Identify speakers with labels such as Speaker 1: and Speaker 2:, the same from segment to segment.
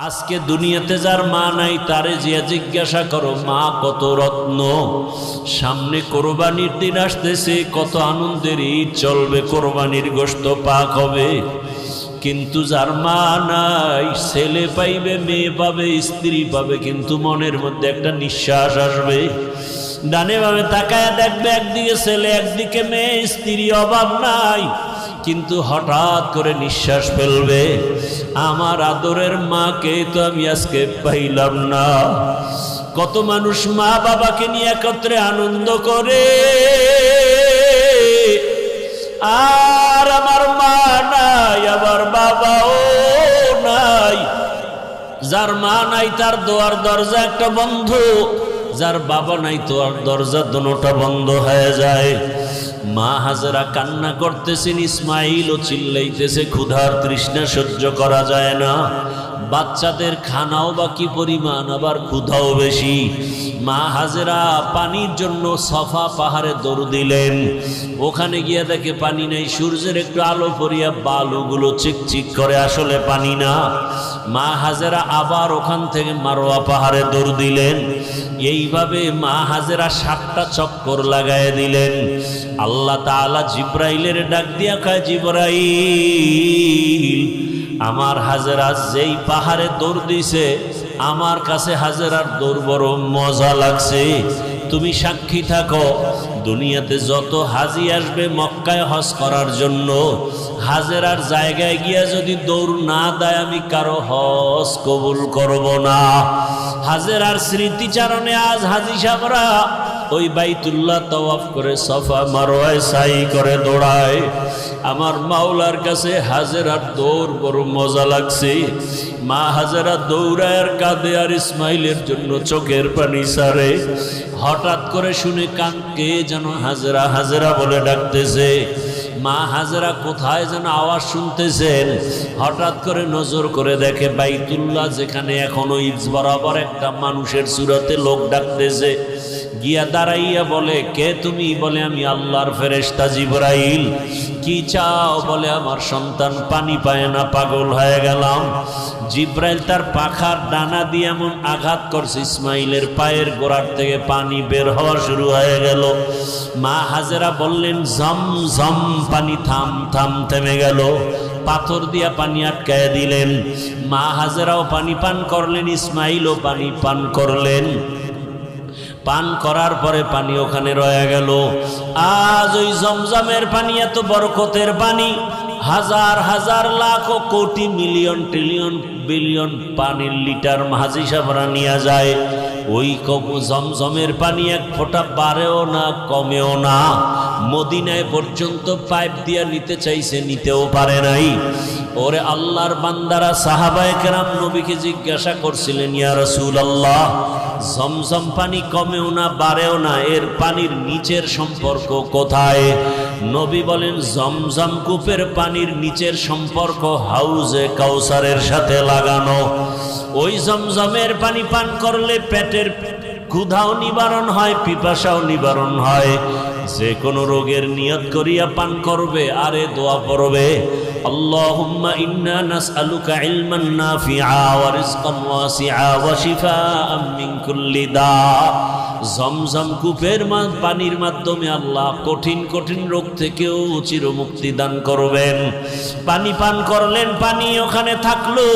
Speaker 1: আজকে দুনিয়াতে যার মা নাই তারে যে জিজ্ঞাসা করো মা কত রত্ন। সামনে কোরবানির দিন আসতেছে, কত আনন্দের ঈদ চলবে, কোরবানির গোশত পাক হবে। কিন্তু যার মা নাই, ছেলে পাইবে, মেয়ে পাবে, স্ত্রী পাবে, কিন্তু মনের মধ্যে একটা নিঃশ্বাস আসবে। ডানে বামে তাকায় দেখবে একদিকে ছেলে একদিকে মেয়ে, স্ত্রী, অভাব নাই, কিন্তু হঠাৎ করে নিঃশ্বাস ফেলবে, আমার আদরের মাকে তো আমি আজকে পাইলাম না। কত মানুষ মা বাবাকে নিয়ে একত্রে আনন্দ করে, আর আমার মা নাই, আমার বাবাও নাই। যার মা নাই তার দোয়ার দরজা একটা বন্ধ, যার বাবা নাই তো আর দরজা দুটোটা বন্ধ হয়ে যায়। মা হাজেরা কান্না করতেছেন, ইসমাইলও চিল্লাইতেছে, ক্ষুধার তৃষ্ণা সহ্য করা যায় না। বাচ্চাদের খানাও বা কি পরিমাণ, আবার ক্ষুধাও বেশি। মা হাজেরা পানির জন্য সফা পাহাড়ে দৌড় দিলেন, ওখানে গিয়ে দেখে পানি নেই। সূর্যের একটু আলো পড়িয়া বালুগুলো চিকচিক করে, আসলে পানি না। মা হাজেরা আবার ওখান থেকে মারোয়া পাহাড়ে দৌড় দিলেন। এইভাবে মা হাজেরা 7টা চক্কর লাগায় দিলেন। আল্লাহ তাআলা জিব্রাইলের ডাক দিয়া কয়, জিব্রাইল, আমার হাজেরা যেই পাহাড়ে দৌড় দিছে, আমার কাছে হাজেরার দৌড় বড় মজা লাগছে। তুমি সাক্ষী থাকো, দুনিয়াতে যত হাজি আসবে মক্কায় হজ করার জন্য, হাজেরার জায়গায় গিয়া যদি দৌড় না দেয়, আমি কারো হজ কবুল করব না। হাজেরার স্মৃতিচারণে আজ হাজি সাহেবরা ওই বাইতুল্লাহ তাওয়াফ করে সফা মারওয়ায় সাই করে দৌড়ায়। আমার মাওলার কাছে হাজেরার দৌড় বড় মজা লাগছে। মা হাজেরা দৌড়ায় আর কাঁদে, আর ইসমাইলের জন্য চোখের পানি ছাড়ে। হঠাৎ করে শুনে কানকে যেন হাজেরা হাজেরা বলে ডাকতেছে। মা হাজেরা কোথায় যেন আওয়াজ শুনতেছেন, হঠাৎ করে নজর করে দেখে বাইতুল্লাহ, যেখানে এখনো ইজ বরাবর একটা মানুষের সুরতে লোক ডাকতেছে। গিয়া দাঁড়াইয়া বলে, কে তুমি? বলে, আমি আল্লাহর ফেরেশতা জিবরাইল। কি চাও? বলে, আমার সন্তান পানি পায় না, পাগল হয়ে গেলাম। জিবরাইল তার পাখার ডানা দিয়ে এমন আঘাত করছে, ইসমাইলের পায়ের গোড়ার থেকে পানি বের হওয়া শুরু হয়ে গেল। মা হাজেরা বললেন, ঝম ঝম পানি, থাম থাম, থেমে গেল। পাথর দিয়া পানি আটকায় দিলেন। মা হাজেরাও পানি পান করলেন, ইসমাইলও পানি পান করলেন। পান করার পরে পানি ওখানে রয়ে গেল। আজ ওই জমজমের পানি এত বরকতের পানি, হাজার হাজার লাখ কোটি মিলিয়ন ট্রিলিয়ন বিলিয়ন পানির লিটার হাজি সাহেবরা নিয়ে যায়। ওই জমজমের পানি এক ফোঁটা বাড়েও না, কমেও না। মদিনায় পর্যন্ত পাইপ দিয়া নিতে চাইছে, নিতেও পারে নাই। ওরে আল্লাহর বান্দারা, সাহাবায়ে কেরাম নবীকে জিজ্ঞাসা করছিলেন, ইয়া রাসূলুল্লাহ, জমজম পানি কমেও না, বাড়েও না, এর পানির নিচের সম্পর্ক কোথায়? নবী বলেন, জমজম কূপের পানির নিচের সম্পর্ক হাউজে কাউসারের সাথে লাগানো। ওই জমজমের পানি পান করলে পেটের ক্ষুধাও নিবারণ হয়, পিপাসাও নিবারণ হয়। যে কোনো রোগের নিয়ত করিয়া পান করবে, আরে দোয়া পড়বে, আল্লাহুম্মা ইন্না নাসআলুকা ইলমান নাফিআ ওয়া রিজকান ওয়াসিআ ওয়া শিফাআন মিন কুল্লি দা। জমজম কূপের পানির মাধ্যমে আল্লাহ কঠিন কঠিন রোগ থেকেও চিরমুক্তি দান করবেন। পানি পান করলেন, পানি ওখানে থাকলো।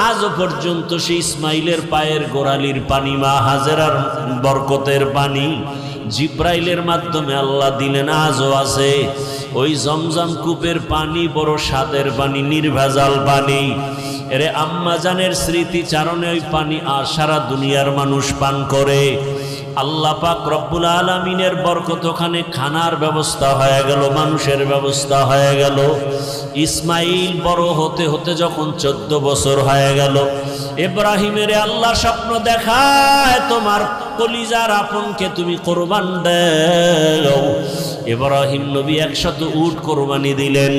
Speaker 1: আজও পর্যন্ত সেই ইসমাইলের পায়ের গোড়ালির পানি, মা হাজেরার বরকতের পানি, জিব্রাইলের মাধ্যমে আল্লাহ দিলেন, আজও আছে। ওই জমজম কূপের পানি বড় স্বাদের পানি, নির্ভেজাল পানি। এরে আম্মা জানের স্মৃতিচারণে ওই পানি আর সারা দুনিয়ার মানুষ পান করে। আল্লাহ পাক রব্বুল আলামিনের বরকত, ওখানে খানার ব্যবস্থা হয়ে গেল, মানুষের ব্যবস্থা হয়ে গেল। ইসমাইল বড় হতে হতে যখন 14 বছর হয়ে গেল, ইব্রাহিমের আল্লাহ স্বপ্ন দেখায়, তোমার কলিজার আপনকে তুমি কোরবান দাও। ইব্রাহিম নবী 100 উট কোরবানি দিলেন।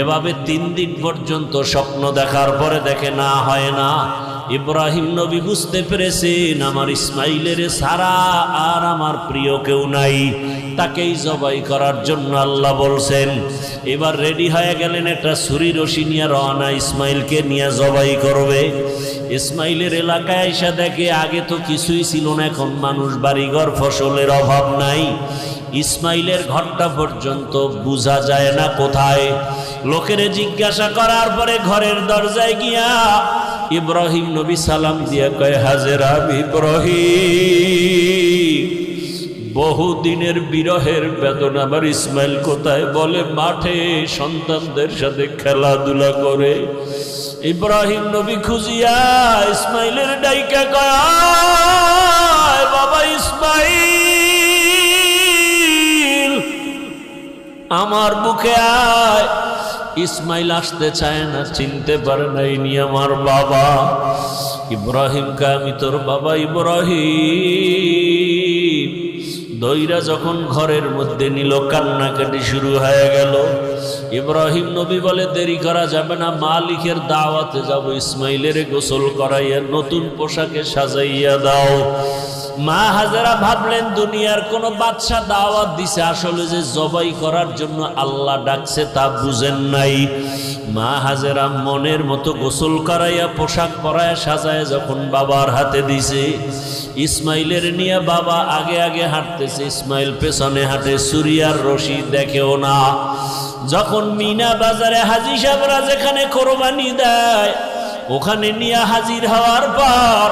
Speaker 1: এভাবে 3 দিন পর্যন্ত স্বপ্ন দেখার পরে দেখে না, হয় না। ইব্রাহিম নবী বুঝতে পেরেছেন, আমার ইসমাইলের ছাড়া আর আমার প্রিয় কেউ নাই। তাকেই জবাই করার জন্য আল্লাহ বলছেন। এবার রেডি হয়ে গেলেন, একটা ছুরি রশি নিয়ে রওনা, ইসমাইলকে নিয়ে জবাই করবে। ইসমাইলের এলাকায় এসে দেখে আগে তো কিছুই ছিল না, এখন মানুষ, বাড়িঘর, ফসলের অভাব নাই। ইসমাইলের ঘরটা পর্যন্ত বোঝা যায় না কোথায়। লোকেরে জিজ্ঞাসা করার পরে ঘরের দরজায় গিয়া ইব্রাহিম নবী সালাম দিয়া কয়, হাজেরা, ইব্রাহিম, বহুদিনের বিরহের বেদনা আমার ইসমাইল কোথায়? বলে মাঠে সন্তানদের সাথে খেলাধুলা করে। ইব্রাহিম নবী খুঁজিয়া ইসমাইলের ডাইকা কয়, বাবা ইসমাইল, আমার বুকে আয়। ইসমাইল আসতে চায় না, চিনতে পারে না ইনি আমার বাবা। ইব্রাহিমকে, আমি তোর বাবা ইব্রাহিম। দইরা যখন ঘরের মধ্যে নিল, কান্নাকাটি শুরু হয়ে গেল। ইব্রাহিম নবী বলে, দেরি করা যাবে না, মালিকের দাওয়াতে যাব, ইসমাইলের গোসল করাইয়া নতুন পোশাকে সাজাইয়া দাও। মা হাজেরা ভাবলেন দুনিয়ার কোন বাদশা দাওয়াত দিছে, আসলে যে জবাই করার জন্য আল্লাহ ডাকছে তা বুঝেন নাই। মা হাজেরা মনের মতো গোসল করাইয়া পোশাক পরাইয়া সাজায় যখন বাবার হাতে দিছে, ইসমাইলের নিয়ে বাবা আগে আগে হাঁটতেছে, ইসমাইল পেছনে হাঁটে, সুরিয়ার রশি দেখেও না। যখন মিনা বাজারে হাজী সাহেবরা যেখানে কোরবানি দেয় ওখানে নিয়ে হাজির হওয়ার পর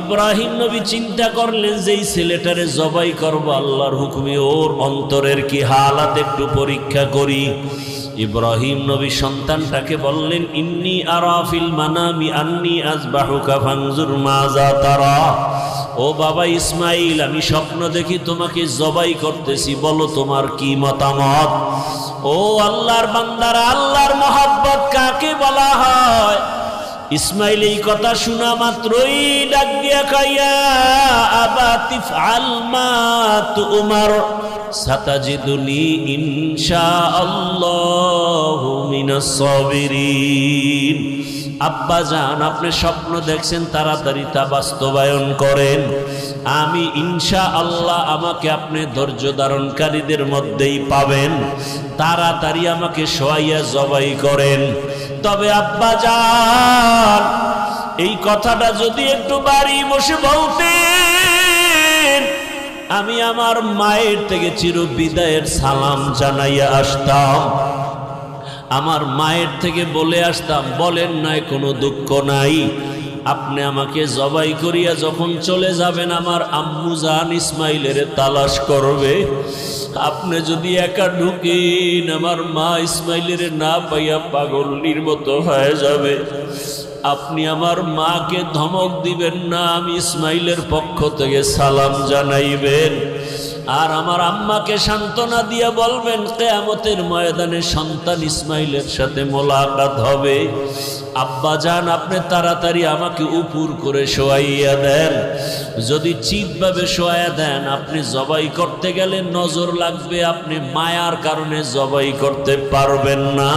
Speaker 1: ইব্রাহিম নবী চিন্তা করলেন যে এই ছেলেটারে জবাই করব আল্লাহর হুকুমে, ওর অন্তরের কি হালাত একটু পরীক্ষা করি। ইব্রাহিম নবী সন্তানটাকে বললেন, ইন্নী আরা ফিল মানামি আন্নী আযবাহুকা ফানজুর মাযা তারা। ও বাবা ইসমাইল, আমি স্বপ্ন দেখি তোমাকে জবাই করতেছি, বলো তোমার কি মতামত। ও আল্লাহর বান্দারা, আল্লাহর মহব্বত কাকে বলা হয়? ইসমাইল এই কথা শোনা মাত্রই ডাক দিয়া কাইয়া, আবা তিফআল মা তুমার সাতাজিদুনি ইনশাআল্লাহু মিনাস সাবিরিন। আব্বা জান, আপনি স্বপ্ন দেখছেন, তাড়াতাড়ি তা বাস্তবায়ন করেন। আমি ইনশাআল্লাহ, আমাকে আপনি ধৈর্য ধারণকারীদের মধ্যেই পাবেন। তাড়াতাড়ি আমাকে শোয়াইয়া জবাই করেন। তবে আব্বা জান, এই কথাটা যদি একটু বাড়ি বসে বলতেন, আমি আমার মায়ের থেকে চির বিদায়ের সালাম জানাইয়া আসতাম, আমার মায়ের থেকে বলে আসতাম, বলেন নাই কোনো দুঃখ নাই, আপনি আমাকে জবাই করিয়া যখন চলে যাবেন আমার আম্মু জান ইসমাইলের তালাশ করবে। আপনি যদি একা ঢুকেন আমার মা ইসমাইলের না পাইয়া পাগলের মতো হয়ে যাবে। আপনি আমার মাকে ধমক দিবেন না, আমি ইসমাইলের পক্ষ থেকে সালাম জানাইবেন। আর আমার আম্মাকে সান্ত্বনা দিয়া বলবেন, কিয়ামতের ময়দানে সন্তান ইসমাইলের সাথে মোলাকাত হবে। আব্বা জান, আপনি তাড়াতাড়ি আমাকে উপর করে শোয়াইয়া দেন। যদি চিৎভাবে শোয়াইয়া দেন, আপনি জবাই করতে গেলে নজর লাগবে, আপনি মায়ার কারণে জবাই করতে পারবেন না।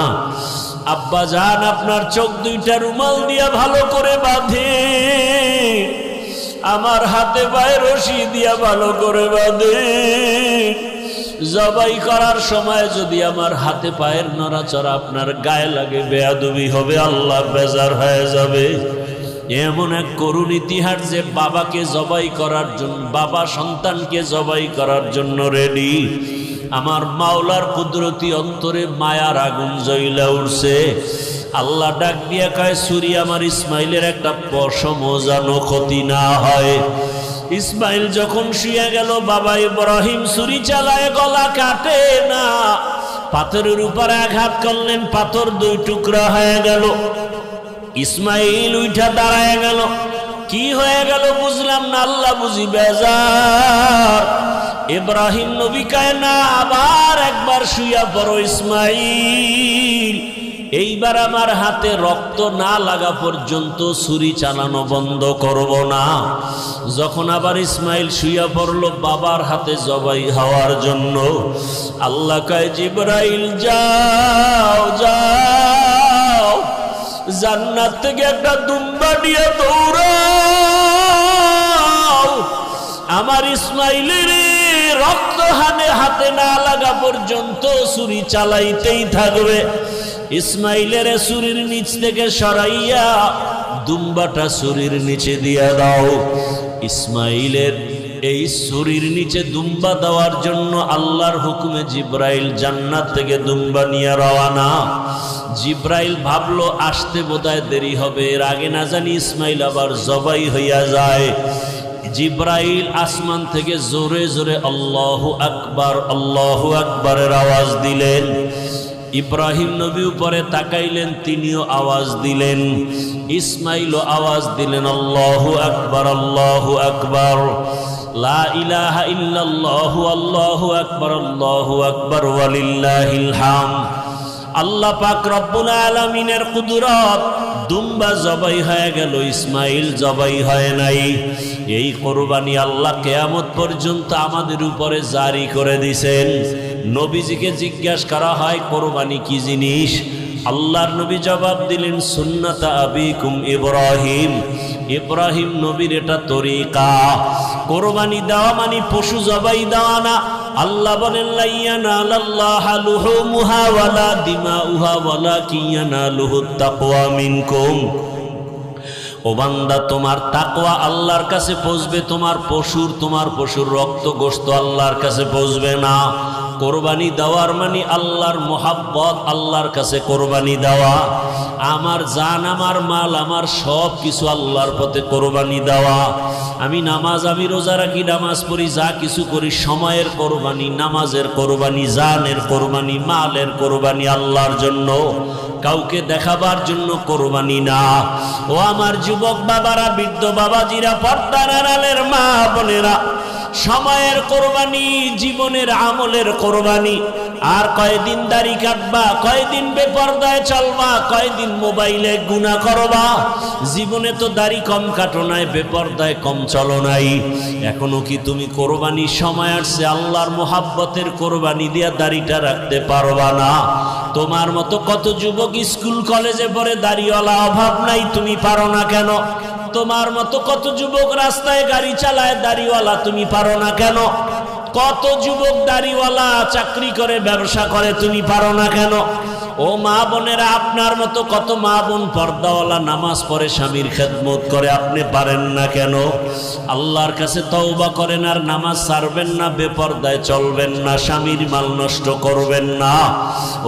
Speaker 1: আব্বা জান, আপনার চোখ দুইটা রুমাল দিয়া ভালো করে বাঁধে, আমার হাতে পায়ে রশি দিয়া ভালো করে বাঁধে। জবাই করার সময় যদি আমার হাতে পায়ের নড়াচড়া আপনার গায়ে লাগে, বেয়াদবি হবে, আল্লাহ বেজার হয়ে যাবে। এমন এক করুণ ইতিহাস যে বাবাকে জবাই করার জন্য, বাবা সন্তানকে জবাই করার জন্য রেডি। আমার মাওলার কুদরতি অন্তরে মায়ার আগুন জ্বলা উঠছে। আল্লাহ ডাক দিয়া কয়, ছুরি আমার ইসমাইলের একটা পশমও যেন ক্ষতি না হয়। ইসমাইল যখন শুয়ে গেল, বাবা ইব্রাহিম ছুরি চালায়, গলা কাটে না, পাথরের উপরে আঘাত করলেন, পাথর দুই টুকরা হয়ে গেল। ইসমাইল উঠা দাঁড়ায় গেল, কি হয়ে গেল বুঝলাম না, আল্লাহ বুঝি বেজার। ইব্রাহিম নবী কয়, না, আবার একবার শুয়া পড়ো ইসমাইল, এইবার আমার হাতে রক্ত না লাগা পর্যন্ত ছুরি চালানো বন্ধ করব না। যখন আবার ইসমাইল শুয়া পড়লো বাবার হাতে জবাই হওয়ার জন্য, আল্লাহ কয়, জিবরাইল যাও যাও, জান্নাত থেকে একটা দুম্বা নিয়ে দৌড়াও, আমার ইসমাইলের রক্ত হাতে না লাগা পর্যন্ত ছুরি চালাইতেই থাকবে। ইসমাইলের ছুরির নিচ থেকে সরাইয়া দুম্বাটা ছুরির নিচে দিয়া দাও। ইসমাইলের এই ছুরির নিচে দুম্বা দেওয়ার জন্য আল্লাহর হুকুমে জিব্রাইল জান্নাত থেকে দুম্বা নিয়ে রওয়ানা। জিব্রাইল ভাবলো আসতে বোধহয় দেরি হবে, এর আগে না জানি ইসমাইল আবার জবাই হইয়া যায়। জিব্রাইল আসমান থেকে জোরে জোরে আল্লাহু আকবারের আওয়াজ দিলেন। ইব্রাহিম নবী উপরে তাকাইলেন, তিনিও আওয়াজ দিলেন। ইসমাইলও আওয়াজ দিলেন আল্লাহু আকবার, লা ইলাহা ইল্লাল্লাহু আল্লাহু আকবার ওয়ালিল্লাহিল হামদ। আল্লাহ পাক রব্বুল আলামিনের কুদরত, দুম্বা জবাই হয়ে গেল, ইসমাইল জবাই হয় নাই। এই কোরবানি আল্লাহ কিয়ামত পর্যন্ত আমাদের উপরে জারি করে দিয়েছেন। নবীজিকে জিজ্ঞাসা করা হয় কোরবানি কি জিনিস? আল্লাহর নবী জবাব দিলেন সুন্নাতা আবিকুম ইব্রাহিম। ইব্রাহিম নবীর এটা তরিকা। কোরবানি দেওয়া মানে পশু জবাই দেওয়া না। আল্লাহ বলেন লা ইয়ানালাল্লাহু লুহুমুহা ওয়ালা দিমাউহা ওয়ালাকিন ইয়ানালুহুত তাকওয়া মিনকুম। ও বান্দা, তোমার তাকওয়া আল্লাহর কাছে পৌঁছবে, তোমার পশুর রক্ত গোশত আল্লাহর কাছে পৌঁছবে না। কোরবানি দেওয়ার মানে আল্লাহর মোহাব্বত, আল্লাহর কাছে কোরবানি দেওয়া। আমার জান, আমার মাল, আমার সব কিছু আল্লাহর পথে কোরবানি দেওয়া। আমি রোজা রাখি, নামাজ পড়ি, যা কিছু করি, সময়ের কোরবানি, নামাজের কোরবানি, জানের কোরবানি, মালের কোরবানি আল্লাহর জন্য, কাউকে দেখাবার জন্য কোরবানি না। ও আমার যুবক বাবারা, বৃদ্ধ বাবাজিরা, পর্দার আড়ালের মা বোনেরা, সময়ের কোরবানি, জীবনের আমলের কোরবানি। আর কয়দিন দাড়ি কাটবা, কয়দিন বেপরদায় চলবা, কয়দিন মোবাইলে গুনাহ করবা। জীবনে তো দাড়ি কম কাটো নাই, বেপরদায় কম চলো নাই। এখনো কি তুমি কোরবানির সময় আসছে, আল্লাহর মোহাব্বতের কোরবানি দিয়া দাড়িটা রাখতে পারবা না? তোমার মতো কত যুবক স্কুল কলেজে পড়ে দাড়িওয়ালা, অভাব নাই, তুমি পারো না কেন? তোমার মতো কত যুবক রাস্তায় গাড়ি চালায় দাড়িওয়ালা, তুমি পারো না কেন? কত যুবক দাড়িওয়ালা চাকরি করে, ব্যবসা করে, তুমি পারো না কেন? ও মা বোনেরা, আপনার মতো কত মা বোন পর্দাওয়ালা, নামাজ পড়ে, স্বামীর খেদমত করে, আপনি পারেন না কেন? আল্লাহর কাছে তওবা করেন আর নামাজ ছাড়বেন না, বেপরদায় চলবেন না, স্বামীর মাল নষ্ট করবেন না।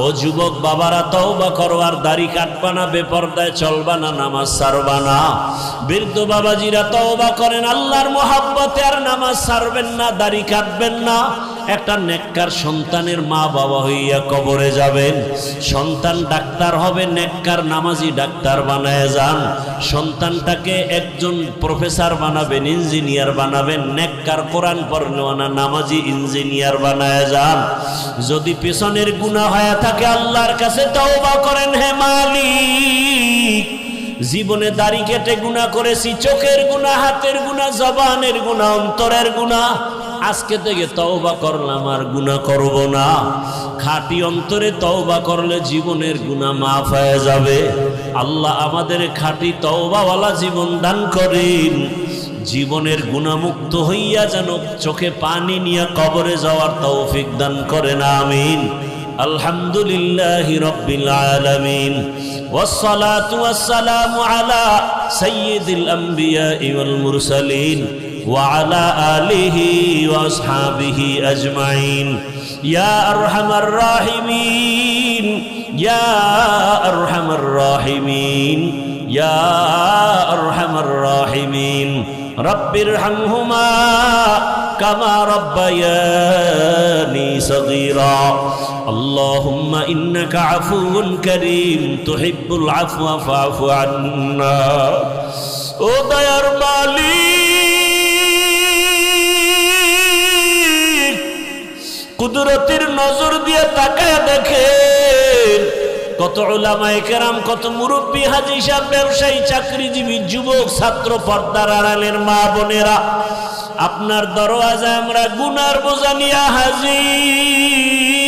Speaker 1: ও যুবক বাবারা, তওবা করো আর দাড়ি কাটবা না, বেপরদায় চলবা না, নামাজ ছাড়বা না। বৃদ্ধ বাবাজিরা, তওবা করেন আল্লাহর মোহাব্বতে আর নামাজ ছাড়বেন না, দাড়ি কাটবেন না। একটা নেককার সন্তানের মা বাবা হইয়া কবরে যাবেন। সন্তান ডাক্তার হবে, নেককার নামাজি ডাক্তার বানায় যান। সন্তানটাকে একজন প্রফেসর বানাবেন, ইঞ্জিনিয়ার বানাবেন, নেককার কোরআন পড়নেওয়ালা নামাজি ইঞ্জিনিয়ার বানায় যান। যদি পেছনের গুনাহ হয়ে থাকে, আল্লাহর কাছে তওবা করেন, হে মালিক, জীবনে দাড়ি কেটে গুনাহ করেছি, চোখের গুনাহ, হাতের গুনাহ, জবানের গুনাহ, অন্তরের গুনাহ, আজকে থেকে তওবা করলাম আর গুনাহ করব না। খাঁটি অন্তরে তওবা করলে জীবনের গুনাহ মাফ হয়ে যাবে। আল্লাহ আমাদের খাঁটি তওবাওয়ালা জীবন দান করেন। জীবনের গুনাহমুক্ত হইয়া যেন চোখে পানি নিয়ে কবরে যাওয়ার তৌফিক দান করেন, আমিন। আলহামদুলিল্লাহি রাব্বিল আলামিন, ওয়াসসালাতু ওয়াসসালামু আলা সাইয়্যিদিল আমবিয়াই ওয়াল মুরসালিন ওয়া আলা আলিহি ওয়া আসহাবিহি আজমাইন। ইয়া আরহামার রাহিমিন, ইয়া আরহামার রাহিমিন, ইয়া আরহামার রাহিমিন। রব্বিরহামহুমা কামা রব্বায়ানি সগীরা। আল্লাহুম্মা ইন্নাকা আফুউন কারীম তুহিব্বুল আফওয়া ফাআফু আন্না। ও দয়ার মালিক, কুদরতের নজর দিয়ে তাকায় দেখেন কত উলামায়ে কেরাম, কত মুরব্বী, হাজী সাহেব, ব্যবসায়ী, চাকরিজীবী, যুবক, ছাত্র, পর্দার আড়ালের মা বোনেরা, আপনার দরওয়াজায় আমরা গুনার বোঝা নিয়ে হাজির।